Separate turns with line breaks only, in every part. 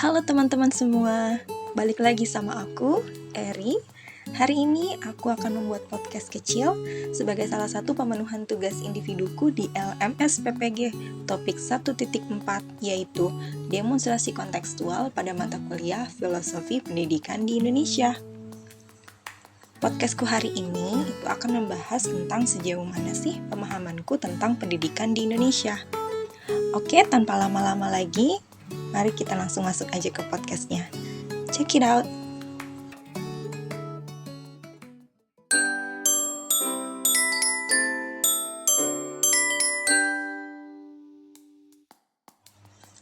Halo teman-teman semua, balik lagi sama aku, Eri. Hari ini aku akan membuat podcast kecil sebagai salah satu pemenuhan tugas individuku di LMS PPG topik 1.4, yaitu demonstrasi kontekstual pada mata kuliah Filosofi Pendidikan di Indonesia. Podcastku hari ini itu akan membahas tentang sejauh mana sih pemahamanku tentang pendidikan di Indonesia. Oke, tanpa lama-lama lagi, mari kita langsung masuk aja ke podcastnya. Check it out!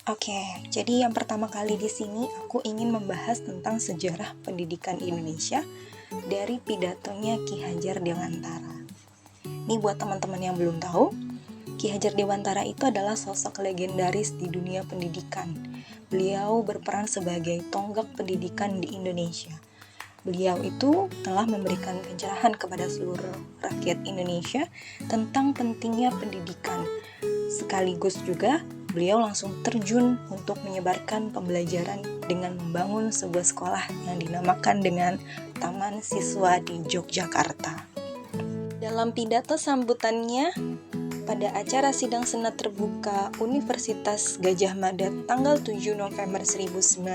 Oke, jadi yang pertama kali di sini aku ingin membahas tentang sejarah pendidikan Indonesia dari pidatonya Ki Hajar Dewantara. Ini buat teman-teman yang belum tahu, Ki Hajar Dewantara itu adalah sosok legendaris di dunia pendidikan. Beliau berperan sebagai tonggak pendidikan di Indonesia. Beliau itu telah memberikan pencerahan kepada seluruh rakyat Indonesia tentang pentingnya pendidikan. Sekaligus juga beliau langsung terjun untuk menyebarkan pembelajaran dengan membangun sebuah sekolah yang dinamakan dengan Taman Siswa di Yogyakarta. Dalam pidato sambutannya pada acara sidang senat terbuka Universitas Gadjah Mada tanggal 7 November 1956,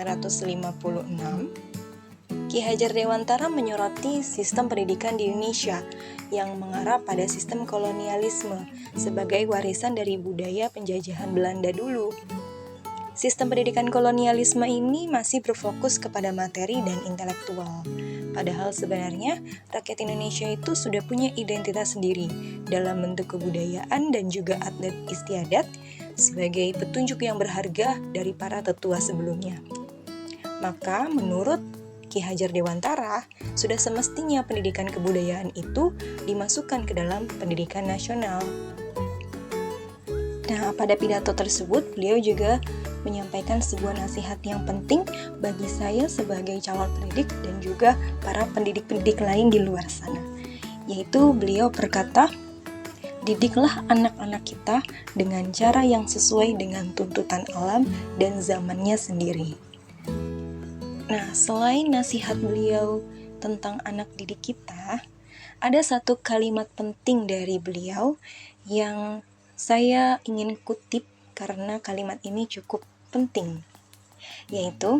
Ki Hajar Dewantara menyoroti sistem pendidikan di Indonesia yang mengarah pada sistem kolonialisme sebagai warisan dari budaya penjajahan Belanda dulu. Sistem pendidikan kolonialisme ini masih berfokus kepada materi dan intelektual. Padahal sebenarnya rakyat Indonesia itu sudah punya identitas sendiri dalam bentuk kebudayaan dan juga adat istiadat sebagai petunjuk yang berharga dari para tetua sebelumnya. Maka menurut Ki Hajar Dewantara, sudah semestinya pendidikan kebudayaan itu dimasukkan ke dalam pendidikan nasional. Nah, pada pidato tersebut, beliau juga menyampaikan sebuah nasihat yang penting bagi saya sebagai calon pendidik dan juga para pendidik-pendidik lain di luar sana. Yaitu beliau berkata, didiklah anak-anak kita dengan cara yang sesuai dengan tuntutan alam dan zamannya sendiri. Nah, selain nasihat beliau tentang anak didik kita, ada satu kalimat penting dari beliau yang saya ingin kutip karena kalimat ini cukup penting, yaitu,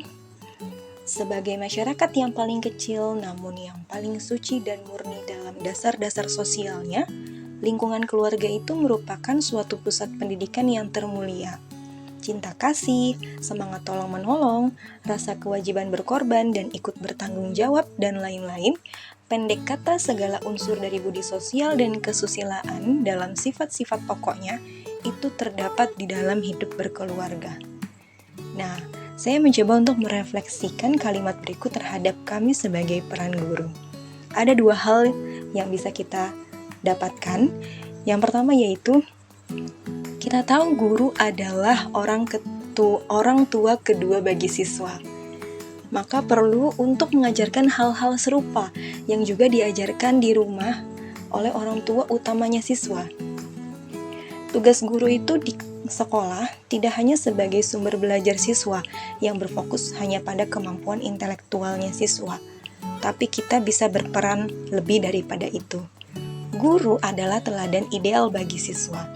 sebagai masyarakat yang paling kecil namun yang paling suci dan murni dalam dasar-dasar sosialnya, lingkungan keluarga itu merupakan suatu pusat pendidikan yang termulia. Cinta kasih, semangat tolong-menolong, rasa kewajiban berkorban dan ikut bertanggung jawab, dan lain-lain. Pendek kata, segala unsur dari budi sosial dan kesusilaan dalam sifat-sifat pokoknya itu terdapat di dalam hidup berkeluarga. Nah, saya mencoba untuk merefleksikan kalimat berikut terhadap kami sebagai peran guru. Ada dua hal yang bisa kita dapatkan. Yang pertama yaitu, kita tahu guru adalah orang tua kedua bagi siswa. Maka perlu untuk mengajarkan hal-hal serupa yang juga diajarkan di rumah oleh orang tua utamanya siswa. Tugas guru itu di sekolah tidak hanya sebagai sumber belajar siswa yang berfokus hanya pada kemampuan intelektualnya siswa, tapi kita bisa berperan lebih daripada itu. Guru adalah teladan ideal bagi siswa,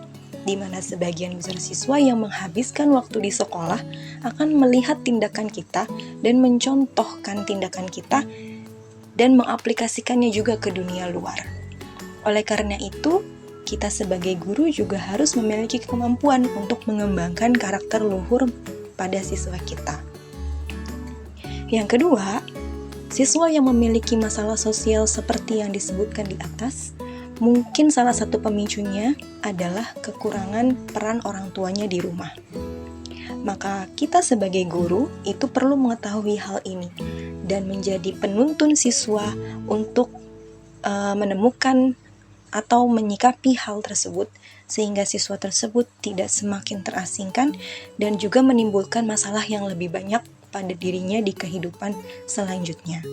di mana sebagian besar siswa yang menghabiskan waktu di sekolah akan melihat tindakan kita dan mencontohkan tindakan kita dan mengaplikasikannya juga ke dunia luar. Oleh karena itu, kita sebagai guru juga harus memiliki kemampuan untuk mengembangkan karakter luhur pada siswa kita. Yang kedua, siswa yang memiliki masalah sosial seperti yang disebutkan di atas, mungkin salah satu pemicunya adalah kekurangan peran orang tuanya di rumah. Maka kita sebagai guru itu perlu mengetahui hal ini dan menjadi penuntun siswa untuk menemukan atau menyikapi hal tersebut sehingga siswa tersebut tidak semakin terasingkan dan juga menimbulkan masalah yang lebih banyak pada dirinya di kehidupan selanjutnya.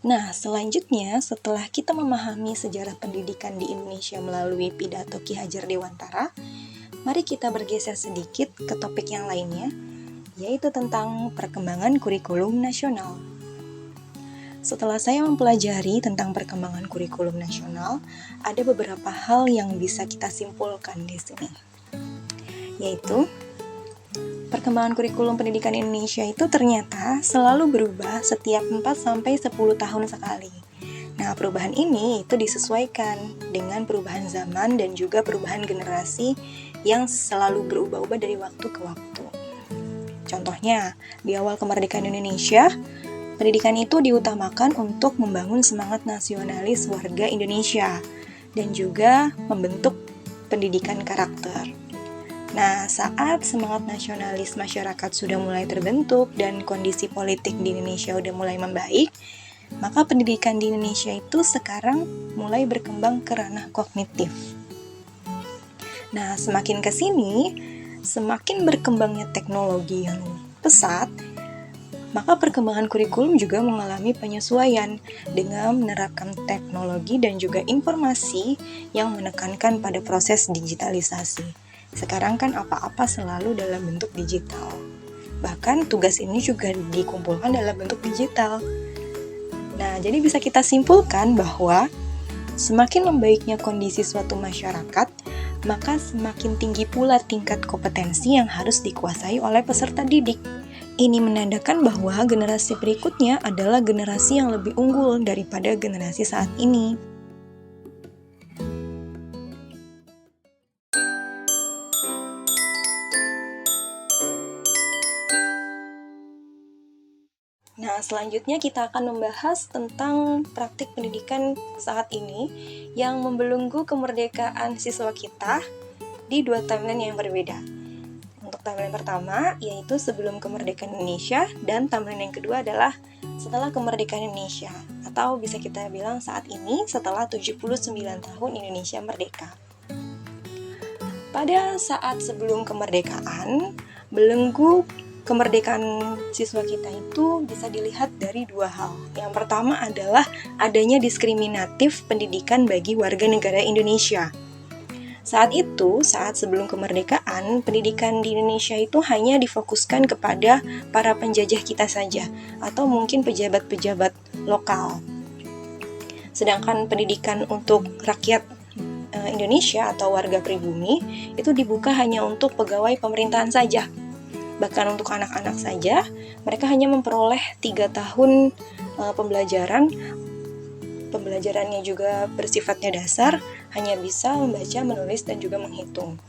Nah, selanjutnya setelah kita memahami sejarah pendidikan di Indonesia melalui pidato Ki Hajar Dewantara, mari kita bergeser sedikit ke topik yang lainnya, yaitu tentang perkembangan kurikulum nasional. Setelah saya mempelajari tentang perkembangan kurikulum nasional, ada beberapa hal yang bisa kita simpulkan di sini, yaitu perkembangan kurikulum pendidikan Indonesia itu ternyata selalu berubah setiap 4-10 tahun sekali. Nah, perubahan ini itu disesuaikan dengan perubahan zaman dan juga perubahan generasi yang selalu berubah-ubah dari waktu ke waktu. Contohnya, di awal kemerdekaan Indonesia, pendidikan itu diutamakan untuk membangun semangat nasionalis warga Indonesia dan juga membentuk pendidikan karakter. Nah, saat semangat nasionalis masyarakat sudah mulai terbentuk dan kondisi politik di Indonesia sudah mulai membaik, maka pendidikan di Indonesia itu sekarang mulai berkembang ke ranah kognitif. Nah, semakin ke sini, semakin berkembangnya teknologi yang pesat, maka perkembangan kurikulum juga mengalami penyesuaian dengan menerapkan teknologi dan juga informasi yang menekankan pada proses digitalisasi. Sekarang kan apa-apa selalu dalam bentuk digital. Bahkan tugas ini juga dikumpulkan dalam bentuk digital. Nah, jadi bisa kita simpulkan bahwa semakin membaiknya kondisi suatu masyarakat, maka semakin tinggi pula tingkat kompetensi yang harus dikuasai oleh peserta didik. Ini menandakan bahwa generasi berikutnya adalah generasi yang lebih unggul daripada generasi saat ini. Nah, selanjutnya kita akan membahas tentang praktik pendidikan saat ini yang membelenggu kemerdekaan siswa kita di dua timeline yang berbeda. Untuk timeline pertama, yaitu sebelum kemerdekaan Indonesia, dan timeline yang kedua adalah setelah kemerdekaan Indonesia, atau bisa kita bilang saat ini setelah 79 tahun Indonesia merdeka. Pada saat sebelum kemerdekaan, belenggu kemerdekaan siswa kita itu bisa dilihat dari dua hal. Yang pertama adalah adanya diskriminatif pendidikan bagi warga negara Indonesia. Saat sebelum kemerdekaan, pendidikan di Indonesia itu hanya difokuskan kepada para penjajah kita saja, atau mungkin pejabat-pejabat lokal. Sedangkan pendidikan untuk rakyat Indonesia atau warga pribumi itu dibuka hanya untuk pegawai pemerintahan saja. Bahkan untuk anak-anak saja, mereka hanya memperoleh 3 tahun pembelajarannya juga bersifatnya dasar, hanya bisa membaca, menulis, dan juga menghitung.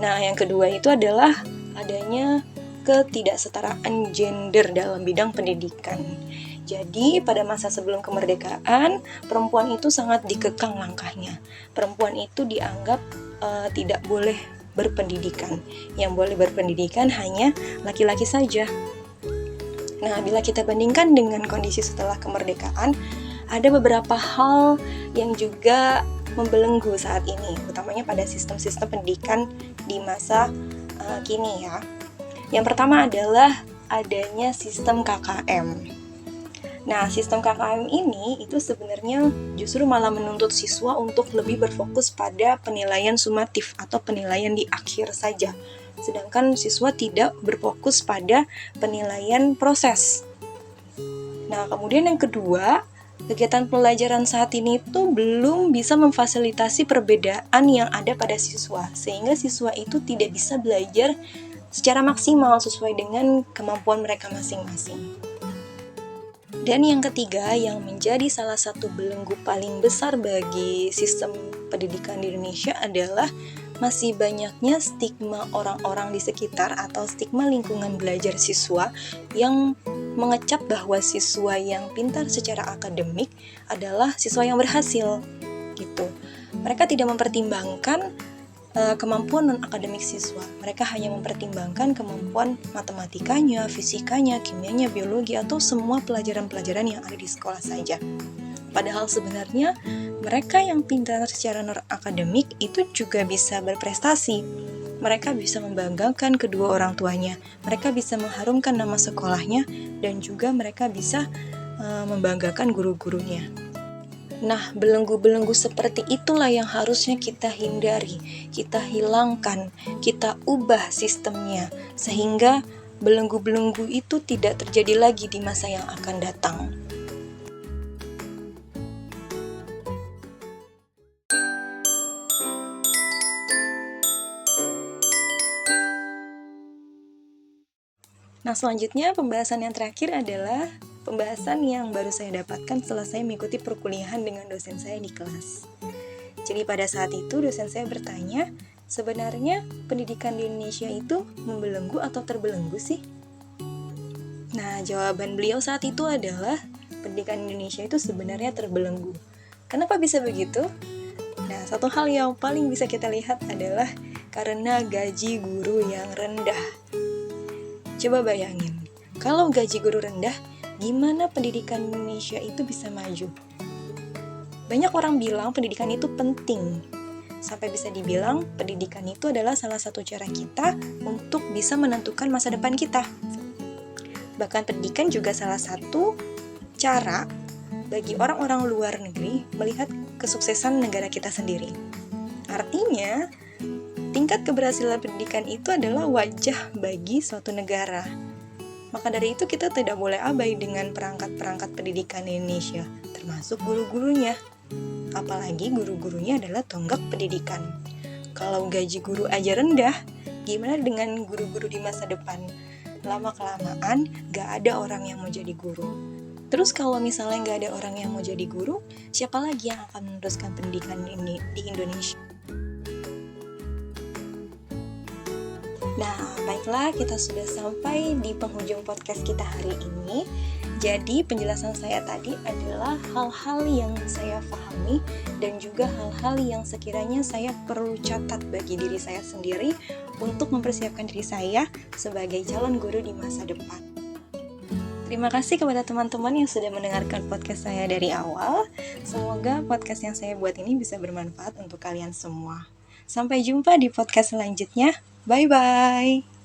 Nah, yang kedua itu adalah adanya ketidaksetaraan gender dalam bidang pendidikan. Jadi, pada masa sebelum kemerdekaan, perempuan itu sangat dikekang langkahnya. Perempuan itu dianggap tidak boleh berpendidikan. Yang boleh berpendidikan hanya laki-laki saja. Nah, bila kita bandingkan dengan kondisi setelah kemerdekaan, ada beberapa hal yang juga membelenggu saat ini, utamanya pada sistem-sistem pendidikan di masa kini ya. Yang pertama adalah adanya sistem KKM. Nah, sistem KKM ini itu sebenarnya justru malah menuntut siswa untuk lebih berfokus pada penilaian sumatif atau penilaian di akhir saja. Sedangkan siswa tidak berfokus pada penilaian proses. Nah, kemudian yang kedua, kegiatan pelajaran saat ini itu belum bisa memfasilitasi perbedaan yang ada pada siswa, sehingga siswa itu tidak bisa belajar secara maksimal sesuai dengan kemampuan mereka masing-masing. Dan yang ketiga, yang menjadi salah satu belenggu paling besar bagi sistem pendidikan di Indonesia adalah masih banyaknya stigma orang-orang di sekitar atau stigma lingkungan belajar siswa yang mengecap bahwa siswa yang pintar secara akademik adalah siswa yang berhasil gitu. Mereka tidak mempertimbangkan kemampuan non-akademik siswa. Mereka hanya mempertimbangkan kemampuan matematikanya, fisikanya, kimianya, biologi, atau semua pelajaran-pelajaran yang ada di sekolah saja. Padahal sebenarnya mereka yang pintar secara non-akademik itu juga bisa berprestasi. Mereka bisa membanggakan kedua orang tuanya, mereka bisa mengharumkan nama sekolahnya, dan juga mereka bisa membanggakan guru-gurunya. Nah, belenggu-belenggu seperti itulah yang harusnya kita hindari, kita hilangkan, kita ubah sistemnya, sehingga belenggu-belenggu itu tidak terjadi lagi di masa yang akan datang. Nah, selanjutnya pembahasan yang terakhir adalah pembahasan yang baru saya dapatkan setelah saya mengikuti perkuliahan dengan dosen saya di kelas. Jadi pada saat itu dosen saya bertanya, sebenarnya pendidikan di Indonesia itu membelenggu atau terbelenggu sih? Nah, jawaban beliau saat itu adalah pendidikan Indonesia itu sebenarnya terbelenggu. Kenapa bisa begitu? Nah, satu hal yang paling bisa kita lihat adalah karena gaji guru yang rendah. Coba bayangin, kalau gaji guru rendah, gimana pendidikan Indonesia itu bisa maju? Banyak orang bilang pendidikan itu penting. Sampai bisa dibilang pendidikan itu adalah salah satu cara kita untuk bisa menentukan masa depan kita. Bahkan pendidikan juga salah satu cara bagi orang-orang luar negeri melihat kesuksesan negara kita sendiri. Artinya, tingkat keberhasilan pendidikan itu adalah wajah bagi suatu negara. Maka dari itu kita tidak boleh abai dengan perangkat-perangkat pendidikan di Indonesia, termasuk guru-gurunya. Apalagi guru-gurunya adalah tonggak pendidikan. Kalau gaji guru aja rendah, gimana dengan guru-guru di masa depan? Lama-kelamaan gak ada orang yang mau jadi guru. Terus kalau misalnya gak ada orang yang mau jadi guru, siapa lagi yang akan meneruskan pendidikan ini di Indonesia? Nah, baiklah, kita sudah sampai di penghujung podcast kita hari ini. Jadi, penjelasan saya tadi adalah hal-hal yang saya pahami dan juga hal-hal yang sekiranya saya perlu catat bagi diri saya sendiri untuk mempersiapkan diri saya sebagai calon guru di masa depan. Terima kasih kepada teman-teman yang sudah mendengarkan podcast saya dari awal. Semoga podcast yang saya buat ini bisa bermanfaat untuk kalian semua. Sampai jumpa di podcast selanjutnya. Bye-bye.